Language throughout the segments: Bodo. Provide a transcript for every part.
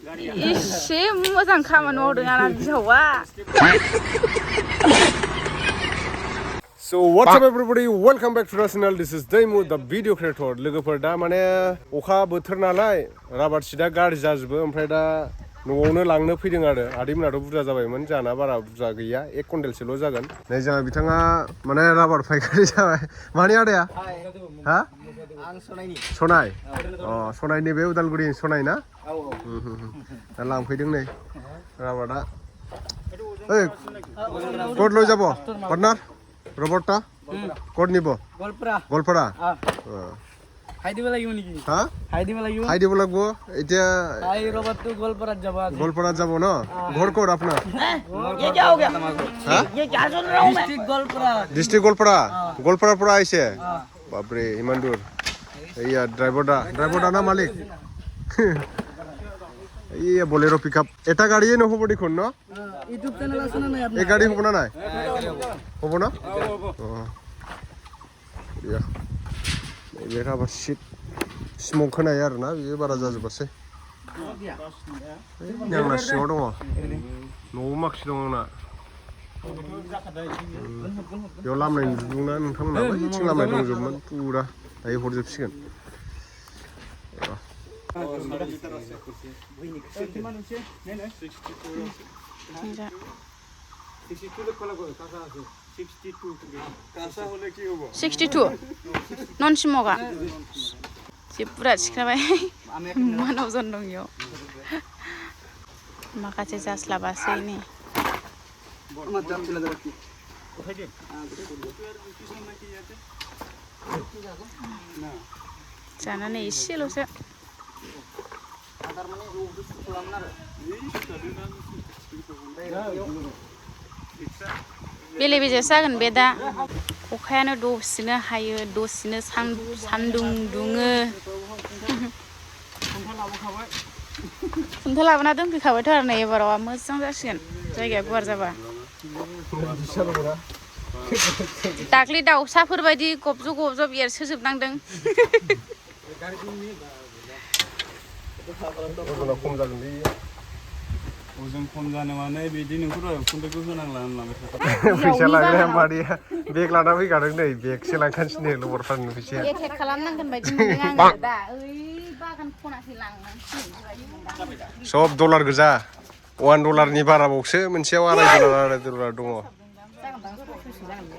एसे मोजां खामानि मावदों आंना बिहावा So what's up everybody, welcome back to our channel. This is Naidw, the video creator. Lwgwpwr दा माने अखा बोथोर नालाय राबार सिदा गाज्रि जाजोबो ओमफ्राय दा न'आवनो लांनो फैदों आरो आदैमोनाथ' बुरजा जाबायमोन जाना बारा बुरजा गैया 1 कुइन्टेलसोल' जागोन नै जोंहा बिथाङा माने राबार फायखारि जाबाय मानि आदाया हा आं सनाय सनायनि बे उदालगुरि सनाय ना दा लांफैदों नै राबारा ओइ कत লৈ যাব पार्टनार रबर्टा कत निब गलपारा হাই দিব লাগিব নেকি হা হাই দিব লাগিব এতিয়া হাই ৰবটটো গলপাৰাত যাব ন ঘৰ ক'ত আপোনাৰ ये क्या हो गया হা ये क्या सुन रहा हूं मैं डिस्ट्रिक्ट गलपाराৰ পৰা আহিছে বাপৰে ইমান দূৰ এইয়া ড্ৰাইভাৰটা না মালিক এইয়া বলেৰো পিকআপ এটা গাড়ীয়ে নহব দেখোন ন ইউটিউব চ্যানেল আছে না নাই এই গাড়ী হ'ব না নাই হ'ব না ইয়া ये राबार शीट स्मक होनाय आरो ना बेयो बारा जाजोबासै आंना सिङाव दङ न'आव माखासे दङ आंना बेयाव लामनाय नुदोंना नोंथांमोना बैथिं लामनाय दंजोबोमोन पुरा दायो हरजोबसिगोन नन सिमगा जे बुरा सिख्राबाय मानाव जन दं इयाव माखासे जास्लाबासै नै जानानै एसेल'सो बेले बेजे जागोन बे दा अखायानो दसेनो हायो दसेनो सान्दुं दुङो खुन्था लाबोना दोनफैखाबायथ' आरो नै एबाराव मोजां जासिगोन जायगाया गुवार जाबा दाख्लै दाउसाफोर बायदि गबजब एरसोजोबनांदों ओजों खम जानो माने बिदि नोंखौ दहाय उखुन्दैखौ होनांला होनलांबाय फैसा लाग्राया मादैया बेग लाना फैखादों नै बेगसो लांखानोसै लबरफोरनि फैसाया एटेक खालामनांगोन बायदि मोनदों आङो दा ओइ बागान खनासै लांनांसिगोन सब डलार गोजा $1 बाराबावसो मोनसेयाव $2.5 दङ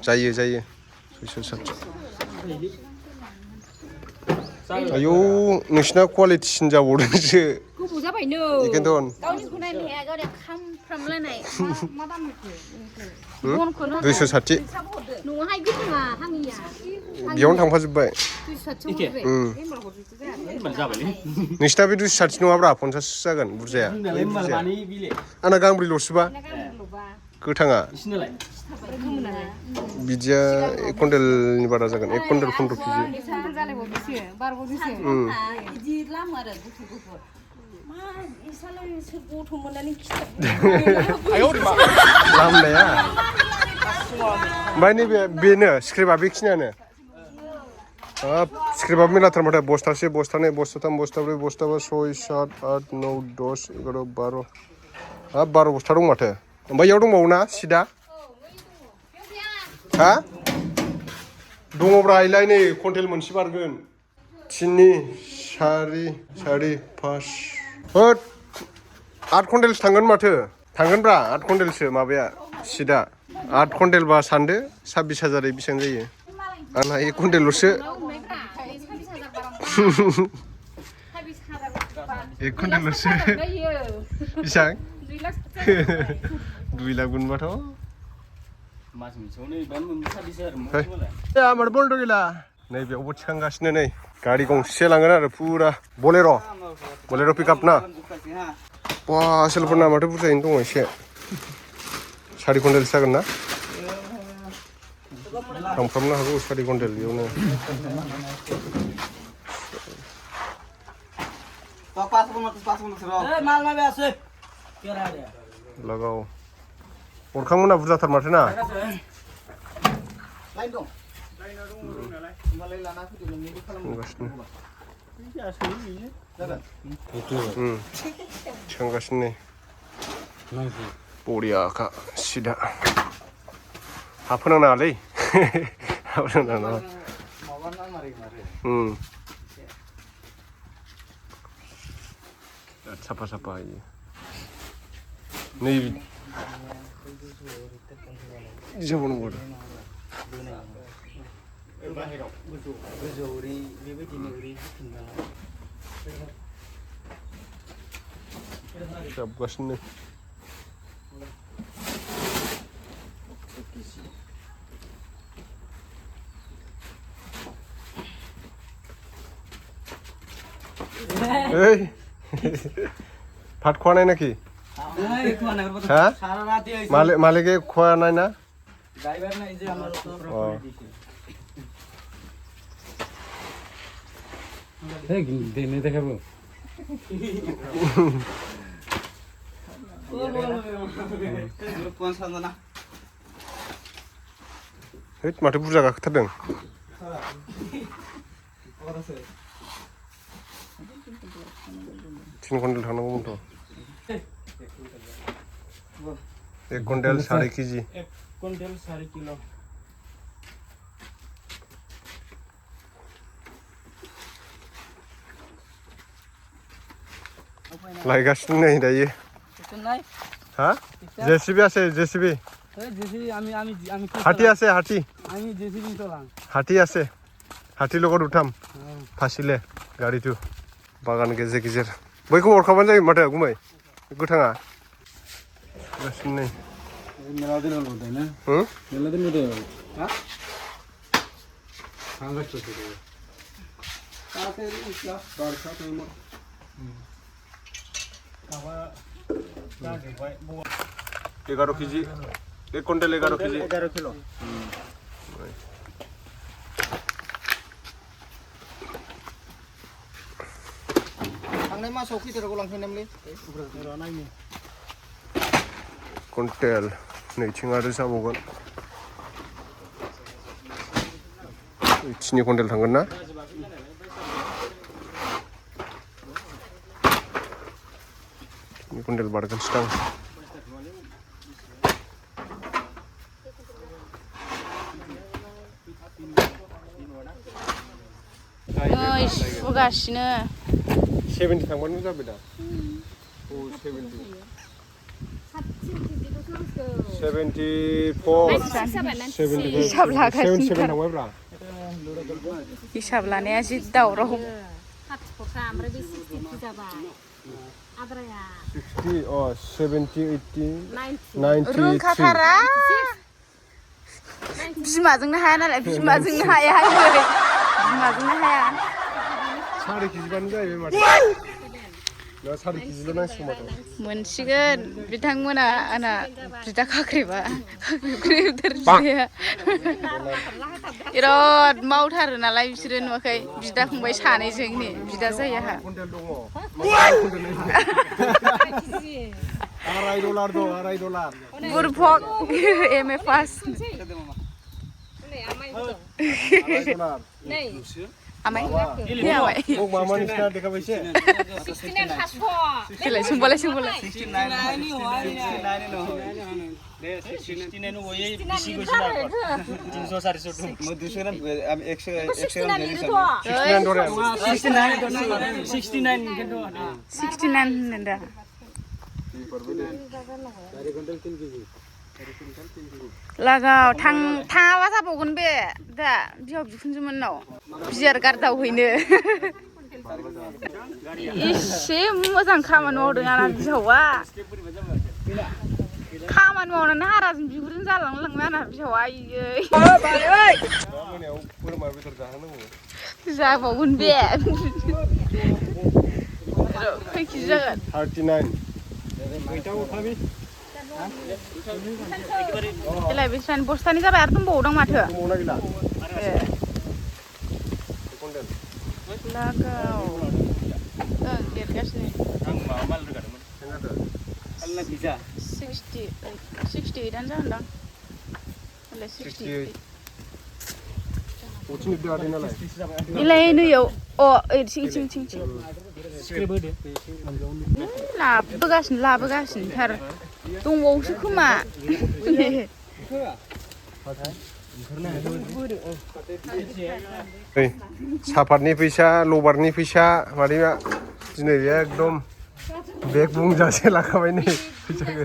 जायो 600-700 आयौ नोंसिना क्वालिटिसिन जाबावदोंसो गोबाव जाबायनो बेखौनोथ' गावनिखौ नायनो हाया गावनिया खामफ्रामलायनाय मा दाम बनखौनो 260 न'आवहाय गोथाङा हाङिया बेयावनो थांफाजोब्बाय 260 नोंसिना बे 260 नङाब्रा 50 जागोन बुरजाया आंना गांब्रैल'सोबा गोथाङा बिदिया 1 कुइन्टेलनि बारा जागोन 1 कुइन्टेल 15 केजि लामनाया ओमफ्राय नैबे बेनो स्क्रिप्टआ बेखिनियानो स्क्रिप्टआ मेरलाथार माथो बस्थासे बस्थानै बस्थाथाम बस्थाब्रै बस्थाबा 6 7 8 9 10 11 12 12 बस्था दं माथो ओमफ्राय इयाव दंबावो ना सिदा हा दङब्रा आइलाय नै कुइन्टेल मोनसे बारगोन 3 4 5 होद 8 कुइन्टेलसो थांगोन माथो थांगोनब्रा 8 कुइन्टेलसो माबाया सिदा 8 कुइन्टेलबा सानदो 26,000 बेसेबां जायो आंना 1 कुइन्टेलल'सो 1 कुइन्टेलल'सो बेसेबां 2 लाख मोनबाथ' मास मोनसेयावनो इबानो मोनबोथारदिसो आरो आमार बन्द गैला नै बेयावबो थिखांगासिनो नै गारि गंसे लांगोन आरो पुरा बलेर' पिकआप ना बा आसोलफोरना माथो बुरजायैनो दङ एसे 4 कुइन्टेलसो जागोन ना थांफ्रामनो हागौ 4 कुइन्टेल बेयावनो लगाव अरखांमोना बुरजाथार माथो ना थिखांगासिनो बरियाखा सिदा हाफोनाङालै हाफोनाङा साफा साफा होयो नै जाबावनांगौ आरो जाबगासिनो এই ভাত খোৱা নাই নেকি হা মালিকে খোৱা নাই না দেখাব माथो बुरजा गाखोथारदों तीन कुंटल थांनांगौमोनथ' 1 कुंटल 1.5 केजि 1 कुंटल 4 किलो लायगासिनो नै दायो हा जेसीबी আছে जेसीबी হাতী আছে হাতী আছে হাতীৰ লগত উঠাম ফাচিলে গাড়ীটো বাগান गेजेर गेजेर बैखौ हरखाबानो जायो माथो गुमै गोथाङा गासिनो नै मेला दिन होदों ना मेला दिन होदों हा सांगा छोटे कासे इसका बारसा तो मत कावा का भाई 11 केजि 1 कुंटल 11 केजि 11 किलो थांनाय मासाव खैथाराव लांफैनामलै नायनि कुंटल नैथिं आरो जाबावगोन 3 कुंटल थांगोन ना कुंटल बारगोनसो दां सुगासिनो 70 थांबानो जाबाय दा औ 70 74 हिसाब लानाया जि दावराव 60 70 80 90 रोंखाथारा बिमाजोंनो हाया नालाय बिमाजोंनो हाया बिमाजोंनो हाया 4 केजिबानो जाहैबाय माथो ना 4 केजिल' नांसिगौ माथो मोनसिगोन बिथांमोना आंना बिदा खाख्रेबा बिदाया बिराद मावथारो नालाय बिसोरो नुवाखै बिदा फंबाय सानैजों नै बिदा जायो आंहा $2.5 दं $2.5 बुरफक एम ए पास आमाय मामा निस्ता देखाबायसे 69 देलाय सोंबालाय 69 होनदों दा लागाव थाङाबा जाबावगोन बे दा बिहाव बिखुनजोमोननाव बियार गारदावहैनो एसे मोजां खामानि मावदों आंना बिहावा खामानि मावनानै हाराजों बिगुरजों जालांलाङो आंना बिहावा जाबावगोन बे खै केजि जागोन 39 देलाय बेसेबां बस्थानि जाबाय आरो दंबावदों माथो लागाव देरगासिनो 68 आनो जागोनदां 68 इलाय नैयाव थिं लाबोगासिनोथार दंबावोसो खोमा सापातनि फैसा लबारनि फैसा मादैया दिनै एकदम बेग बुंजासे लाखाबाय नै फैसाखौ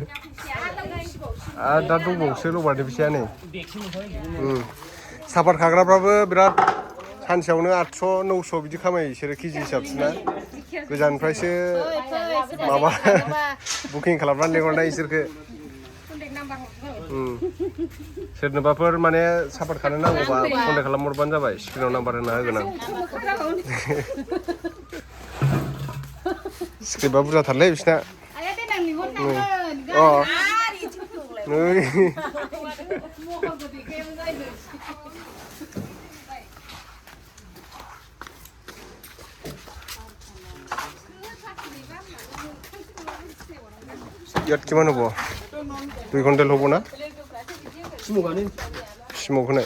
आरो दा दंबावोसो लबारनि फैसाया नै सापात खाग्राफ्राबो बिराद सानसेयावनो 800 900 बिदि खामायो बिसोरो केजि हिसाबसोना गोजाननिफ्रायसो माबा बुकिं खालामनानै लेंहरनाय इसोरखौ सोरनोबाफोर माने सापात खानो नांगौबा कन्टेक्ट खालामहरबानो जाबाय स्क्रिनाव नाम्बार होना होगोन आं स्क्रिप्टआ बुरजाथारलै बिसिना ইয়াত কিমান হ'ব 2 কুইণ্টেল হ'ব না स्मोक होनाय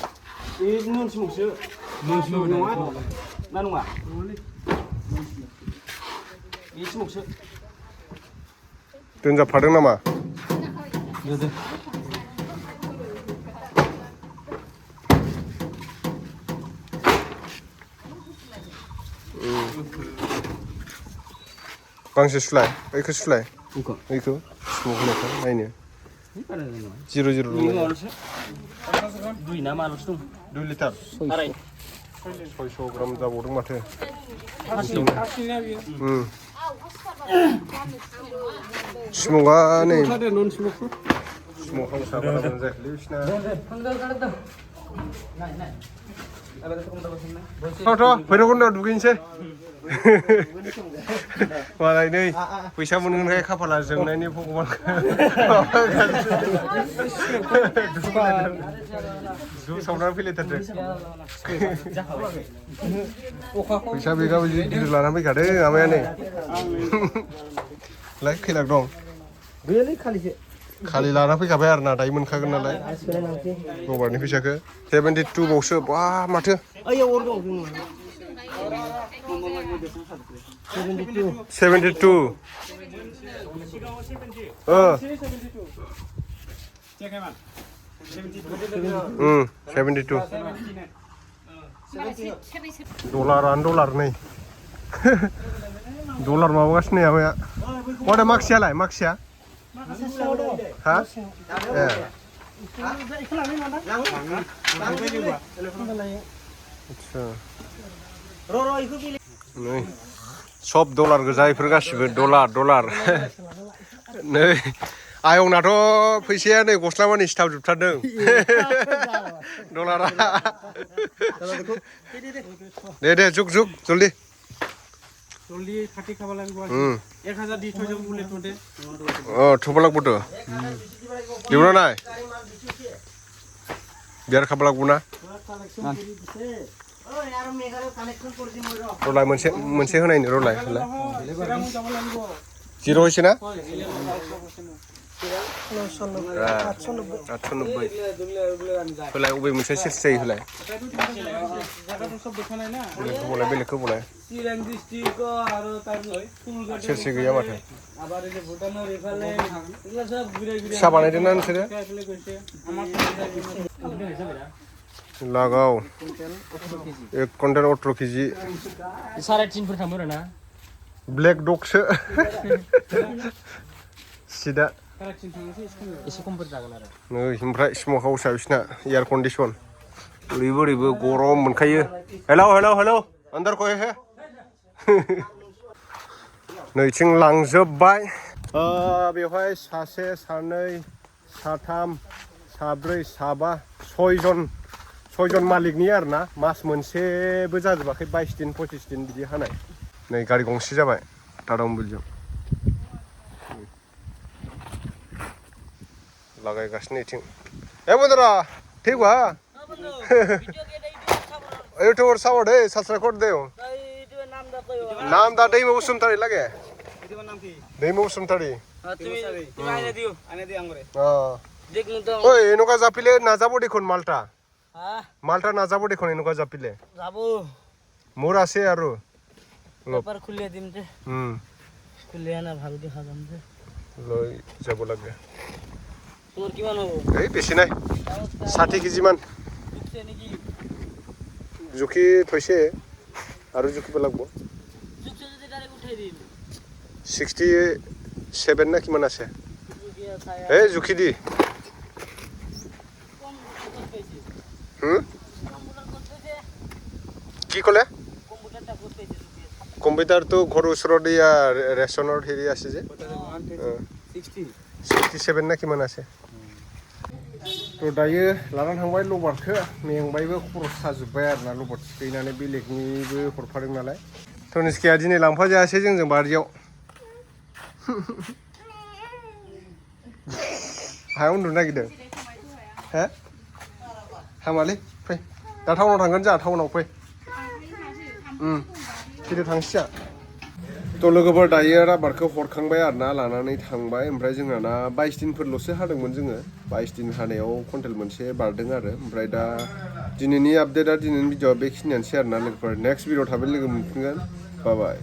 दोनजाबफादों नामा गांसे सुलाय बैखौ सुलाय बैखौ स्मोक होनायखौ नायनो 0 0 2 ना माल'सो दं 2 लिटार 600 ग्राम जाबावदों माथो स्मोकआ नै स्मोक हाउसआ बारा मोजां जायाखैलै बिसिना भैरबकुन्द'आव दुगैनोसै मालाय नै फैसा मोनगोनखाय खाफाला जोंनायनि भगबान ज' सावनानै फैलायथारदों फैसा बेगा गिदिर लानानै फैखादों माबाया नै लाय खै लाख दं खालि लाना फैखाबाय आरो ना दायो मोनखागोन नालाय लबारनि फैसाखौ 72 बावसो बा माथो 72 डलार नै डलार माबागासिनो माबाया माथो माखसियालाय माखसिया हा नै सब डलार गोजा इफोर गासिबो डलार नै आयंनाथ' फैसाया नै गस्ला मानि सिथाबजोबथारदों डलारा दे जुग जल्दी खाथि खाबा लागबो 1000 দি থৈ যাব বুলে তোতে থব লাগবো তো দিবনা নাই বিয়ার খাব লাগবো না রলাই मोनसे होनायनि रলাই जिरो হইছে না 890 होलाय अबे मोनसे सेस जायो होलाय बेलेगखौ बोलाय सेरसे गैया माथो फिसा बानायदों ना नोंसोरो लागाव 1 कुइन्टेल 18 केजि 3.5 फोर थांबो ना ब्लेक डगसो सिदा एसे खमफोर जागोन आरो नै ओमफ्राय स्मक हाउसआ बिसिना एयार कन्डिसन ओरैबो गरम मोनखायो हेलौ अंदर कोई है नैथिं लांजोबबाय बेवहाय सासे सानै साथाम साब्रै साबा 6 जन मालिकनि आरोना मास मोनसेबो जाजोबाखै 22 दिन 25 दिन बिदि हानाय नै गारि गंसे जाबाय टाडामबिलजों लगायगासिनो इथिं ए बंदरा ठीक बा यूट्यूबर सावड़ है सब्सक्राइब कर दे नाम दा दैमा बसुमतारी लागे दैमा बसुमतारी তুমি আইনে দিও আমরে দেখ তো ওই এনকা জাপিলে না যাব দেখুন মালটা মালটা না যাব দেখুন এনকা জাপিলে যাব মোর আছে আৰু পেপাৰ খুলিয়ে দিম যে খুলি আনা ভালকে খাজাম যে লৈ যাব লাগে তোমাৰ কিমান হ'ব এই বেছি নাই 60 কেজি মান দিছে নেকি জুখি থৈছে আৰু জুখিব লাগিব জুখছে যদি ডাইৰেক্ট উঠাই দিম 67 না কিমান আছে এই জুখি দি কি ক'লে কম্পিউটাৰটো ঘৰৰ ওচৰত দিয়া ৰেচনৰ হেৰি আছে যে 67 না কিমান আছে তো দাयो लानानै थांबाय लबारखौ मेंबायबो खरस साजोब्बाय आरोना लबार थिखैनानै बेलेगनिबो हरफादों नालाय तनिष्काया दिनै लांफाजायासै जोंजों बारियाव हायाव उन्दुनो नागिरदों हो हामालै फै दा टाउनाव थांगोन जोंहा टाउनाव फै फैदो थांसै जोंहा थ' लोगोफोर दायो राबारखौ हरखांबाय आरोना लानानै थांबाय ओमफ्राय जोंहा ना 22 दिनफोरल'सो हादोंमोन जोङो 22 दिन हानायाव कुइन्टेल मोनसे बारदों आरो ओमफ्राय दा दिनैनि आपडेटआ दिनैनि भिडिअ'आ बेखिनियानोसै आरोना लोगोफोर नेक्स्ट भिडिअ' थाबै लोगो मोनफिनगोन बाय बाय